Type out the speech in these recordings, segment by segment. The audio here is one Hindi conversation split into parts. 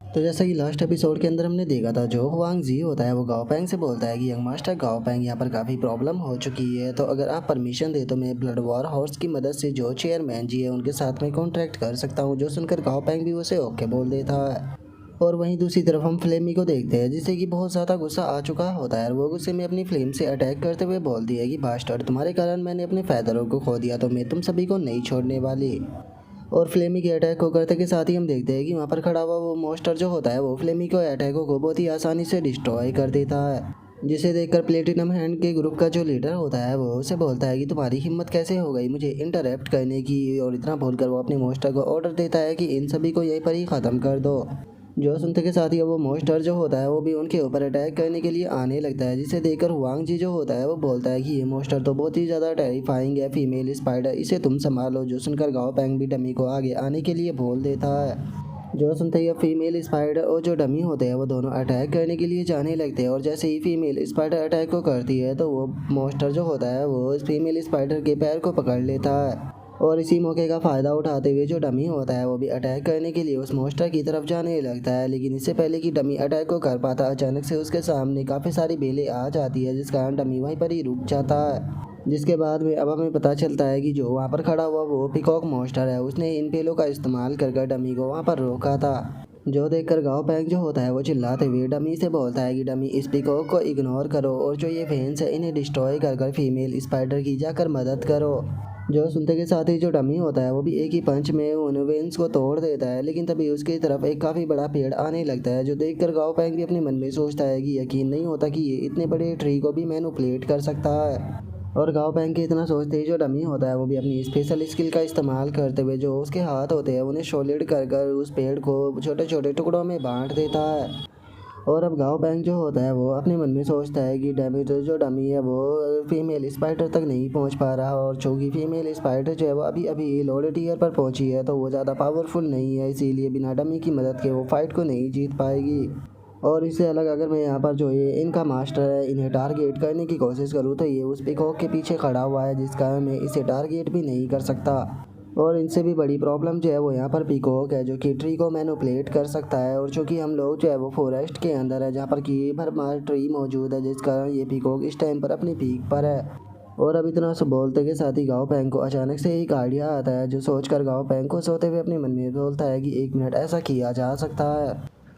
तो जैसा कि लास्ट एपिसोड के अंदर हमने देखा था, जो हुआंग जी होता है वो गाओ पैंग से बोलता है कि यंग मास्टर गाओ पैंग, यहाँ पर काफ़ी प्रॉब्लम हो चुकी है, तो अगर आप परमिशन दे तो मैं ब्लड वॉर हॉर्स की मदद से जो चेयरमैन जी है उनके साथ में कॉन्ट्रैक्ट कर सकता हूँ। जो सुनकर गाओ पैंग भी उसे ओके बोल देता है। और वहीं दूसरी तरफ हम फ्लेमी को देखते हैं, जिसे कि बहुत ज़्यादा गुस्सा आ चुका होता है और वो गुस्से में अपनी फ्लेम से अटैक करते हुए बोलती है कि बास्टर्ड, तुम्हारे कारण मैंने अपने फैदरों को खो दिया, तो मैं तुम सभी को नहीं छोड़ने वाली। और फ्लेमी के अटैक को करते के साथ ही हम देखते हैं कि वहाँ पर खड़ा हुआ वो मोस्टर जो होता है वो फ्लेमी को अटैकों को बहुत ही आसानी से डिस्ट्रॉय कर देता है। जिसे देखकर प्लेटिनम हैंड के ग्रुप का जो लीडर होता है वो उसे बोलता है कि तुम्हारी हिम्मत कैसे हो गई मुझे इंटरप्ट करने की, और इतना बोलकर वो अपने मोस्टर को ऑर्डर देता है कि इन सभी को यहीं पर ही ख़त्म कर दो। जो सुनते के साथ ही वो मोस्टर जो होता है वो भी उनके ऊपर अटैक करने के लिए आने लगता है, जिसे देखकर हुआंग जी जो होता है वो बोलता है कि ये मोस्टर तो बहुत ही ज़्यादा टेरिफाइंग है, फीमेल स्पाइडर, इसे तुम संभालो। जो सुनकर गाओ पैंग भी डमी को आगे आने के लिए बोल देता है। जो सुनते ही फीमेल स्पाइडर और जो डमी होते हैं वो दोनों अटैक करने के लिए जाने लगते हैं, और जैसे ही फीमेल स्पाइडर अटैक को करती है तो वो मोस्टर जो होता है वो उस फीमेल स्पाइडर के पैर को पकड़ लेता है। और इसी मौके का फ़ायदा उठाते हुए जो डमी होता है वो भी अटैक करने के लिए उस मोस्टर की तरफ जाने लगता है, लेकिन इससे पहले कि डमी अटैक को कर पाता अचानक से उसके सामने काफ़ी सारी बेलें आ जाती है, जिस कारण डमी वहीं पर ही रुक जाता है। जिसके बाद में अब हमें पता चलता है कि जो वहाँ पर खड़ा हुआ वो पिकॉक मोस्टर है, उसने इन पेलों का इस्तेमाल कर डमी को वहाँ पर रोका था। जो देखकर गाओ पैंग जो होता है वो चिल्लाते हुए डमी से बोलता है कि डमी, इस पिकॉक को इग्नोर करो और जो ये फैंस है इन्हें डिस्ट्रॉय कर फीमेल स्पाइडर की जाकर मदद करो। जो सुनते के साथ ही जो डमी होता है वो भी एक ही पंच में उन वेंस को तोड़ देता है, लेकिन तभी उसकी तरफ एक काफ़ी बड़ा पेड़ आने लगता है, जो देखकर गाओ पैंग भी अपने मन में सोचता है कि यकीन नहीं होता कि ये इतने बड़े ट्री को भी मैनिपुलेट कर सकता है। और गाओ पैंग के इतना सोचते ही जो डमी होता है वो भी अपनी स्पेशल स्किल का इस्तेमाल करते हुए जो उसके हाथ होते हैं उन्हें सॉलिड कर उस पेड़ को छोटे छोटे टुकड़ों में बांट देता है। और अब गाओ पैंग जो होता है वो अपने मन में सोचता है कि डमी तो जो डमी है वो फीमेल स्पाइडर तक नहीं पहुंच पा रहा, और चूँकि फीमेल स्पाइडर जो है वो अभी अभी लोड टीयर पर पहुंची है तो वो ज़्यादा पावरफुल नहीं है, इसीलिए बिना डमी की मदद के वो फाइट को नहीं जीत पाएगी। और इससे अलग अगर मैं यहाँ पर जो ये इनका मास्टर है इन्हें टारगेट करने की कोशिश करूँ तो ये उस पिकॉक के पीछे खड़ा हुआ है, जिस कारण मैं इसे टारगेट भी नहीं कर सकता। और इनसे भी बड़ी प्रॉब्लम जो है वो यहाँ पर पीकॉक है, जो कि ट्री को मैनिपुलेट कर सकता है, और चूँकि हम लोग जो है वो फॉरेस्ट के अंदर है जहाँ पर की भरमार ट्री मौजूद है, जिस कारण ये पीकॉक इस टाइम पर अपनी पीक पर है। और अब इतना सब बोलते के साथ ही गाओ पैंग को अचानक से एक आइडिया आता है, जो सोचकर गाओ पैंग को सोते हुए अपने मन में बोलता है कि 1 मिनट ऐसा किया जा सकता है।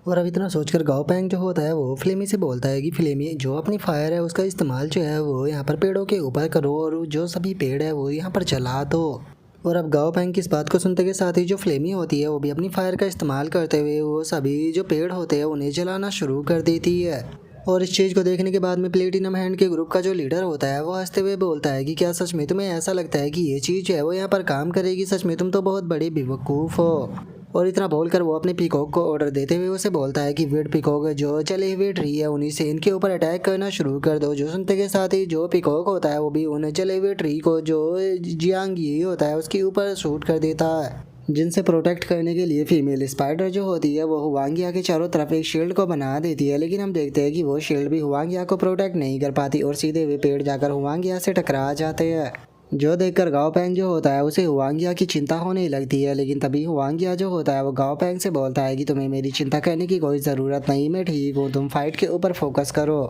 और अब इतना सोचकर गाओ पैंग जो होता है वो फ्लेमी से बोलता है कि फ्लेमी, जो अपनी फायर है उसका इस्तेमाल जो है वो यहाँ पर पेड़ों के ऊपर करो और जो सभी पेड़ है वो यहाँ पर जला दो। और अब गाओ पैंग की इस बात को सुनते के साथ ही जो फ्लेमी होती है वो भी अपनी फायर का इस्तेमाल करते हुए वो सभी जो पेड़ होते हैं उन्हें जलाना शुरू कर देती है। और इस चीज़ को देखने के बाद में प्लेटिनम हैंड के ग्रुप का जो लीडर होता है वो हंसते हुए बोलता है कि क्या सच में तुम्हें ऐसा लगता है कि ये चीज़ जो है वो यहाँ पर काम करेगी, सच में तुम तो बहुत बड़े बेवकूफ़ हो। और इतना बोलकर वो अपने पीकॉक को ऑर्डर देते हुए उसे बोलता है कि वेट पीकॉक जो चले हुए ट्री है उन्हीं से इनके ऊपर अटैक करना शुरू कर दो। जो सुनते के साथ ही जो पीकॉक होता है वो भी उन चले हुए ट्री को जो जियांग ये होता है उसके ऊपर शूट कर देता है, जिनसे प्रोटेक्ट करने के लिए फीमेल स्पाइडर जो होती है वो हुआंगिया के चारों तरफ एक शील्ड को बना देती है, लेकिन हम देखते हैं कि वो शील्ड भी हुआंगिया को प्रोटेक्ट नहीं कर पाती और सीधे वे पेड़ जाकर हुआंगिया से टकरा जाते हैं। जो देखकर गाओ पैंग जो होता है उसे हुआंगिया की चिंता होने लगती है, लेकिन तभी हुआंगिया जो होता है वो गाओ पैंग से बोलता है कि तुम्हें मेरी चिंता करने की कोई ज़रूरत नहीं, मैं ठीक हूँ, तुम फाइट के ऊपर फोकस करो।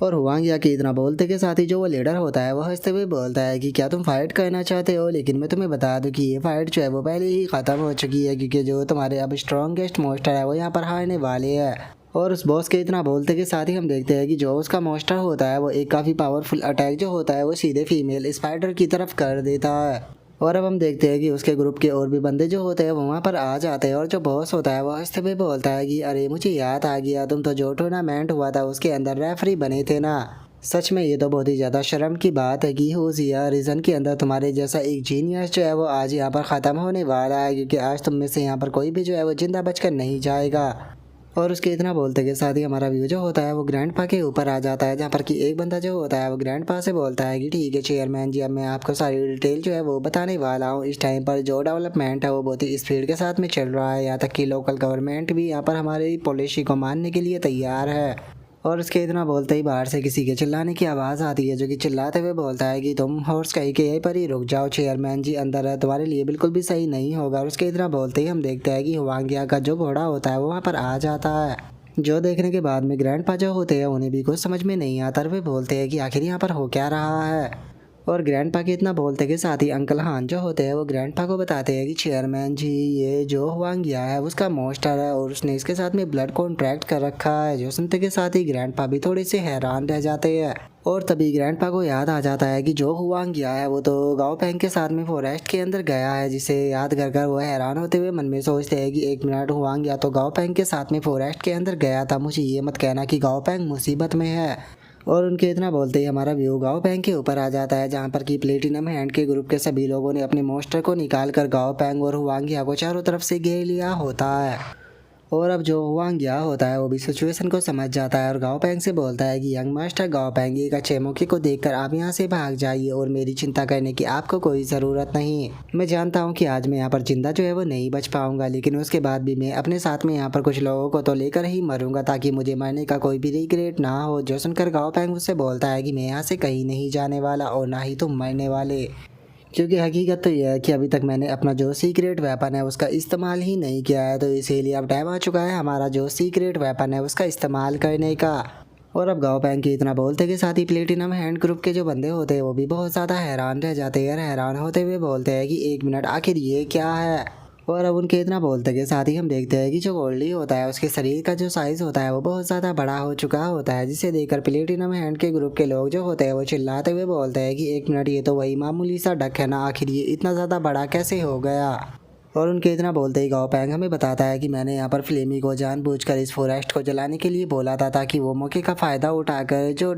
और हुआंगिया के इतना बोलते के साथ ही जो वो लीडर होता है वो हंसते हुए बोलता है कि क्या तुम फाइट करना चाहते हो, लेकिन मैं तुम्हें बता दूं कि ये फाइट जो है वो पहले ही ख़त्म हो चुकी है, क्योंकि जो तुम्हारे अब स्ट्रॉन्गेस्ट मोस्टर है वो यहाँ पर हारने वाले हैं। और उस बॉस के इतना बोलते के साथ ही हम देखते हैं कि जो उसका मोस्टर होता है वो एक काफ़ी पावरफुल अटैक जो होता है वो सीधे फीमेल स्पाइडर की तरफ कर देता है। और अब हम देखते हैं कि उसके ग्रुप के और भी बंदे जो होते हैं वो वहाँ पर आ जाते हैं, और जो बॉस होता है वो हंसते हुए बोलता है कि अरे मुझे याद आ गया, तुम तो जो टूर्नामेंट हुआ था उसके अंदर रेफरी बने थे ना। सच में ये तो बहुत ही ज़्यादा शर्म की बात है कि होशिया रीजन के अंदर तुम्हारे जैसा एक जीनियस जो है वो आज यहाँ पर ख़त्म होने वाला है, क्योंकि आज तुम में से यहाँ पर कोई भी जो है वो जिंदा बचकर नहीं जाएगा। और उसके इतना बोलते के साथ ही हमारा व्यू जो होता है वो ग्रैंडपा के ऊपर आ जाता है, जहाँ पर कि एक बंदा जो होता है वो ग्रैंडपा से बोलता है कि ठीक है चेयरमैन जी, अब मैं आपको सारी डिटेल जो है वो बताने वाला हूँ। इस टाइम पर जो डेवलपमेंट है वो बहुत ही स्पीड के साथ में चल रहा है, यहाँ तक कि लोकल गवर्नमेंट भी यहाँ पर हमारी पॉलिसी को मानने के लिए तैयार है। और उसके इतना बोलते ही बाहर से किसी के चिल्लाने की आवाज़ आती है, जो कि चिल्लाते हुए बोलता है कि तुम हॉर्स कहीं के यहीं पर ही रुक जाओ, चेयरमैन जी अंदर है, तुम्हारे लिए बिल्कुल भी सही नहीं होगा। और उसके इतना बोलते ही हम देखते हैं कि हुआंगिया का जो घोड़ा होता है वो वहाँ पर आ जाता है, जो देखने के बाद में ग्रैंडपा जो होते हैं उन्हें भी कुछ समझ में नहीं आता और वे बोलते हैं कि आखिर यहाँ पर हो क्या रहा है। और ग्रैंडपा के इतना बोलते के साथ ही अंकल हान जो होते हैं वो ग्रैंडपा को बताते हैं कि चेयरमैन जी, ये जो हुआंगिया है उसका मॉन्स्टर है और उसने इसके साथ में ब्लड कॉन्ट्रैक्ट कर रखा है। जो सुनते के साथ ही ग्रैंडपा भी थोड़े से हैरान रह जाते हैं। और तभी ग्रैंडपा को याद आ जाता है कि जो हुआंगिया है वो तो गाओ पेंग के साथ में फॉरेस्ट के अंदर गया है, जिसे याद कर कर वो हैरान होते हुए मन में सोचते हैं कि एक मिनट, हुआंगिया तो गाओ पेंग के साथ में फॉरेस्ट के अंदर गया था, मुझे ये मत कहना कि गाओ पेंग मुसीबत में है। और उनके इतना बोलते ही हमारा व्यू गाओ पेंग के ऊपर आ जाता है, जहाँ पर कि प्लेटिनम हैंड के ग्रुप के सभी लोगों ने अपने मॉन्स्टर को निकाल कर गाओ पेंग और हुआंगिया को चारों तरफ से घेर लिया होता है। और अब जो हुआंगिया होता है वो भी सिचुएशन को समझ जाता है और गाओ पेंग से बोलता है कि यंग मास्टर गाओ पेंग, एक अच्छे मौके को देखकर आप यहाँ से भाग जाइए और मेरी चिंता करने की आपको कोई ज़रूरत नहीं। मैं जानता हूँ कि आज मैं यहाँ पर जिंदा जो है वो नहीं बच पाऊंगा, लेकिन उसके बाद भी मैं अपने साथ में यहाँ पर कुछ लोगों को तो लेकर ही मरूंगा, ताकि मुझे मरने का कोई भी रिग्रेट ना हो। जो सुनकर गाओ पेंग उससे बोलता है कि मैं यहाँ से कहीं नहीं जाने वाला और ना ही तुम मरने वाले, क्योंकि हकीकत तो यह है कि अभी तक मैंने अपना जो सीक्रेट वेपन है उसका इस्तेमाल ही नहीं किया है, तो इसीलिए अब टाइम आ चुका है हमारा जो सीक्रेट वेपन है उसका इस्तेमाल करने का। और अब गाओ पेंग के इतना बोलते के साथ ही प्लेटिनम हैंड ग्रुप के जो बंदे होते हैं वो भी बहुत ज़्यादा हैरान रह जाते हैं। हैरान होते हुए बोलते हैं कि एक मिनट, आखिर ये क्या है। और अब उनके इतना बोलते के साथ ही हम देखते हैं कि जो गोल्डी होता है उसके शरीर का जो साइज़ होता है वो बहुत ज़्यादा बड़ा हो चुका होता है, जिसे देखकर प्लेटिनम हैंड के ग्रुप के लोग जो होते हैं वो चिल्लाते हुए बोलते हैं कि एक मिनट, ये तो वही मामूली सा डक है ना, आखिर ये इतना ज़्यादा बड़ा कैसे हो गया। और उनके इतना बोलते ही गाओ पेंग हमें बताता है कि मैंने यहाँ पर फ्लेमी को जानबूझकर इस फॉरेस्ट को जलाने के लिए बोला था, ताकि वो मौके का फ़ायदा उठाकर जो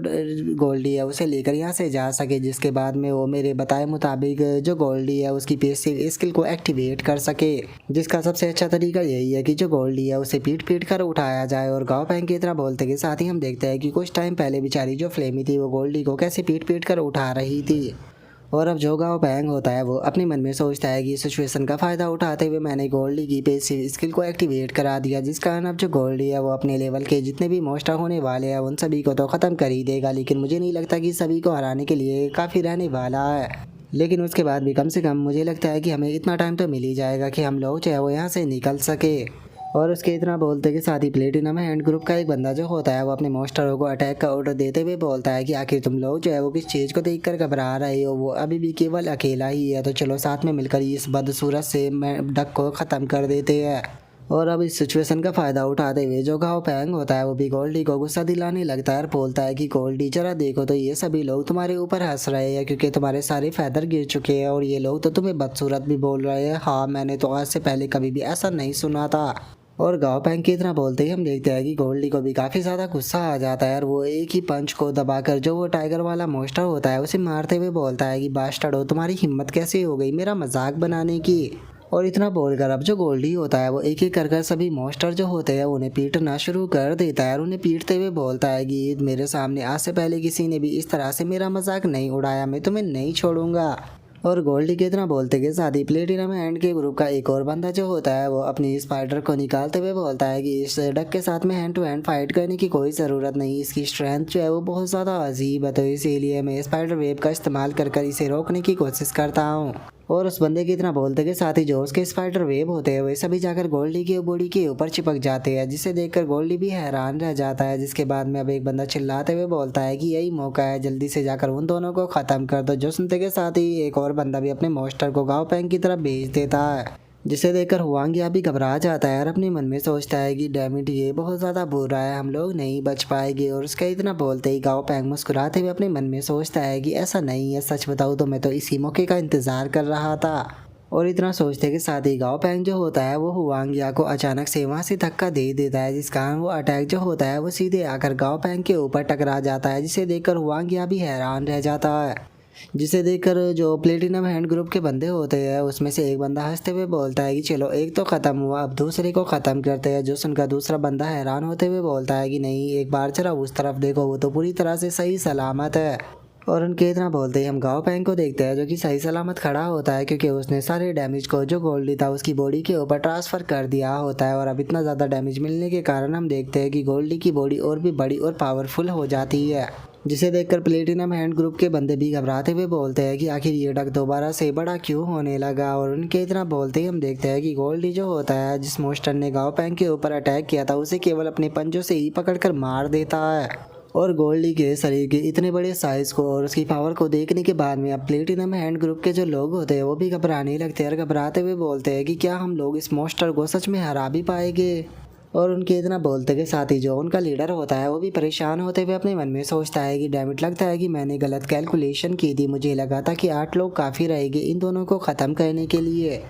गोल्डी है उसे लेकर यहाँ से जा सके, जिसके बाद में वो मेरे बताए मुताबिक जो गोल्डी है उसकी पैसिव स्किल को एक्टिवेट कर सके। जिसका सबसे अच्छा तरीका यही है कि जो गोल्डी है उसे पीट पीट कर उठाया जाए। और गाओ पेंग की तरह बोलते के साथ ही हम देखते हैं कि कुछ टाइम पहले बेचारी जो फ्लेमी थी वो गोल्डी को कैसे पीट पीट कर उठा रही थी। और अब जो गाओ पेंग होता है वो अपने मन में सोचता है कि इस सिचुएशन का फ़ायदा उठाते हुए मैंने गोल्डी की पैसिव स्किल को एक्टिवेट करा दिया, जिस कारण अब जो गोल्डी है वो अपने लेवल के जितने भी मॉन्स्टर होने वाले हैं उन सभी को तो ख़त्म कर ही देगा, लेकिन मुझे नहीं लगता कि सभी को हराने के लिए काफ़ी रहने वाला है। लेकिन उसके बाद भी कम से कम मुझे लगता है कि हमें इतना टाइम तो मिल ही जाएगा कि हम लोग जो है वो यहाँ से निकल सके। और उसके इतना बोलते के साथ ही प्लेटिनम हैंड ग्रुप का एक बंदा जो होता है वो अपने मॉन्स्टरों को अटैक का ऑर्डर देते हुए बोलता है कि आखिर तुम लोग जो है वो किस चीज़ को देखकर घबरा रहे हो, वो अभी भी केवल अकेला ही है, तो चलो साथ में मिलकर इस बदसूरत से डक को ख़त्म कर देते हैं। और अब इस सिचुएशन का फ़ायदा उठाते हुए जो गाओ पेंग होता है वो भी गोल्डी को गुस्सा दिलाने लगता है और बोलता है कि गोल्डी, जरा देखो तो ये सभी लोग तुम्हारे ऊपर हंस रहे हैं क्योंकि तुम्हारे सारे फैदर गिर चुके हैं, और ये लोग तो तुम्हें बदसूरत भी बोल रहे हैं। हाँ, मैंने तो आज से पहले कभी भी ऐसा नहीं सुना था। और गाओ पेंग की इतना बोलते ही हम देखते हैं कि गोल्डी को भी काफ़ी ज़्यादा गुस्सा आ जाता है और वो एक ही पंच को दबाकर जो वो टाइगर वाला मॉन्स्टर होता है उसे मारते हुए बोलता है कि बास्टर्डो, तुम्हारी हिम्मत कैसे हो गई मेरा मजाक बनाने की। और इतना बोलकर अब जो गोल्डी होता है वो एक एक कर सभी मॉन्स्टर जो होते हैं उन्हें पीटना शुरू कर देता है और उन्हें पीटते हुए बोलता है कि मेरे सामने आज से पहले किसी ने भी इस तरह से मेरा मजाक नहीं उड़ाया, मैं तुम्हें नहीं छोड़ूंगा। और गोल्डी के इतना बोलते के साथ ही प्लेटिनम हैंड के ग्रुप का एक और बंदा जो होता है वो अपनी स्पाइडर को निकालते हुए बोलता है कि इस डक के साथ में हैंड टू हैंड फाइट करने की कोई ज़रूरत नहीं, इसकी स्ट्रेंथ जो है वो बहुत ज़्यादा अजीब है, तो इसीलिए मैं स्पाइडर वेब का इस्तेमाल कर कर इसे रोकने की कोशिश करता हूँ। और उस बंदे की इतना बोलते के साथ ही जो उसके स्पाइडर वेब होते हैं वे सभी जाकर गोल्डी की बॉडी के ऊपर चिपक जाते हैं, जिसे देखकर गोल्डी भी हैरान रह जाता है। जिसके बाद में अब एक बंदा चिल्लाते हुए बोलता है कि यही मौका है, जल्दी से जाकर उन दोनों को ख़त्म कर दो। जो सुनते के साथ ही एक और बंदा भी अपने मॉन्स्टर को गाओ पेंग की तरफ भेज देता है, जिसे देखकर हुआंगिया भी घबरा जाता है और अपने मन में सोचता है कि डैमिट, ये बहुत ज़्यादा बुरा है, हम लोग नहीं बच पाएंगे। और उसका इतना बोलते ही गाओ पेंग मुस्कुराते हुए अपने मन में सोचता है कि ऐसा नहीं है, सच बताऊँ तो मैं तो इसी मौके का इंतज़ार कर रहा था। और इतना सोचते के साथ ही गाओ पेंग जो होता है वो हुआंगिया को अचानक से वहाँ से धक्का दे देता है, जिस कारण वो अटैक जो होता है वो सीधे आकर गाओ पेंग के ऊपर टकरा जाता है, जिसे देखकर हुआंगिया भी हैरान रह जाता है। जिसे देखकर जो प्लेटिनम हैंड ग्रुप के बंदे होते हैं उसमें से एक बंदा हंसते हुए बोलता है कि चलो एक तो ख़त्म हुआ, अब दूसरे को ख़त्म करते हैं। जो सुनकर दूसरा बंदा हैरान होते हुए बोलता है कि नहीं, एक बार जरा उस तरफ देखो, वो तो पूरी तरह से सही सलामत है। और उनके इतना बोलते ही हम गाओ पैंग को देखते हैं जो कि सही सलामत खड़ा होता है क्योंकि उसने सारे डैमेज को जो गोल्डी था उसकी बॉडी के ऊपर ट्रांसफ़र कर दिया होता है। और अब इतना ज़्यादा डैमेज मिलने के कारण हम देखते हैं कि गोल्डी की बॉडी और भी बड़ी और पावरफुल हो जाती है, जिसे देखकर प्लेटिनम हैंड ग्रुप के बंदे भी घबराते हुए बोलते हैं कि आखिर ये डक दोबारा से बड़ा क्यों होने लगा। और उनके इतना बोलते ही हम देखते हैं कि गोल्डी जो होता है जिस मोस्टर ने गाओ पैंग के ऊपर अटैक किया था उसे केवल अपने पंजों से ही पकड़कर मार देता है। और गोल्डी के शरीर के इतने बड़े साइज को और उसकी पावर को देखने के बाद में अब प्लेटिनम हैंड ग्रुप के जो लोग होते हैं वो भी घबराने लगते हैं और घबराते हुए बोलते हैं कि क्या हम लोग इस मोस्टर को सच में हरा भी पाएंगे। और उनके इतना बोलते के साथ ही जो उनका लीडर होता है वो भी परेशान होते हुए अपने मन में सोचता है कि डैम इट, लगता है कि मैंने गलत कैलकुलेशन की थी, मुझे लगा था कि 8 लोग काफ़ी रहेंगे इन दोनों को ख़त्म करने के लिए।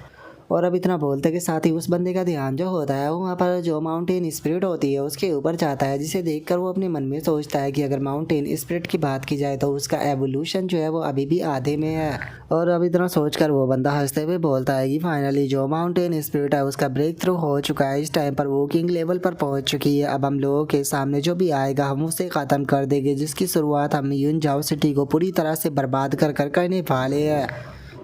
और अब इतना बोलते के साथ ही उस बंदे का ध्यान जो होता है वो वहाँ पर जो माउंटेन स्पिरिट होती है उसके ऊपर जाता है, जिसे देखकर वो अपने मन में सोचता है कि अगर माउंटेन स्पिरिट की बात की जाए तो उसका एवोल्यूशन जो है वो अभी भी आधे में है। और अब इतना सोचकर वो बंदा हंसते हुए बोलता है कि फाइनली जो माउंटेन स्पिरिट है उसका ब्रेक थ्रू हो चुका है, इस टाइम पर वो किंग लेवल पर पहुंच चुकी है। अब हम लोगों के सामने जो भी आएगा हम उसे ख़त्म कर देंगे, जिसकी शुरुआत हम यूनजाओ सिटी को पूरी तरह से बर्बाद कर करने वाले हैं।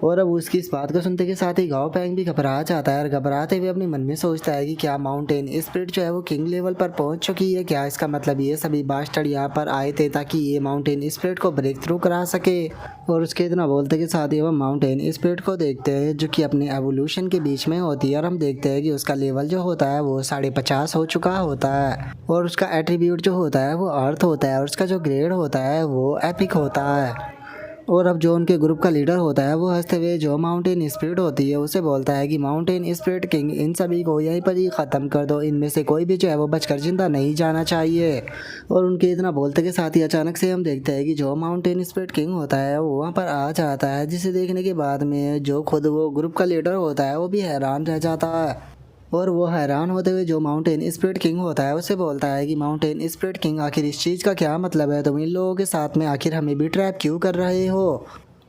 और अब उसकी इस बात को सुनते के साथ ही गाओ पैंग भी घबरा जाता है और घबराते हुए अपने मन में सोचता है कि क्या माउंटेन स्पिरिट जो है वो किंग लेवल पर पहुंच चुकी है, क्या इसका मतलब ये सभी बास्टर्ड यहाँ पर आए थे ताकि ये माउंटेन स्पिरिट को ब्रेक थ्रू करा सके। और उसके इतना बोलते के साथ ही हम माउंटेन स्पिरिट को देखते हैं जो कि अपने एवोल्यूशन के बीच में होती है और हम देखते हैं कि उसका लेवल जो होता है वो 50.5 हो चुका होता है और उसका एट्रीब्यूट जो होता है वो अर्थ होता है और उसका जो ग्रेड होता है वो एपिक होता है। और अब जो उनके ग्रुप का लीडर होता है वो हंसते हुए जो माउंटेन स्पिरिट होती है उसे बोलता है कि माउंटेन स्पिरिट किंग, इन सभी को यहीं पर ही ख़त्म कर दो, इनमें से कोई भी जो है वो बचकर जिंदा नहीं जाना चाहिए। और उनके इतना बोलते के साथ ही अचानक से हम देखते हैं कि जो माउंटेन स्पिरिट किंग होता है वो वहाँ पर आ जाता है, जिसे देखने के बाद में जो खुद वो ग्रुप का लीडर होता है वो भी हैरान रह जाता है। और वो हैरान होते हुए जो माउंटेन स्पिरिट किंग होता है उसे बोलता है कि माउंटेन स्पिरिट किंग, आखिर इस चीज़ का क्या मतलब है, तुम इन लोगों के साथ में आखिर हमें भी ट्रैप क्यों कर रहे हो।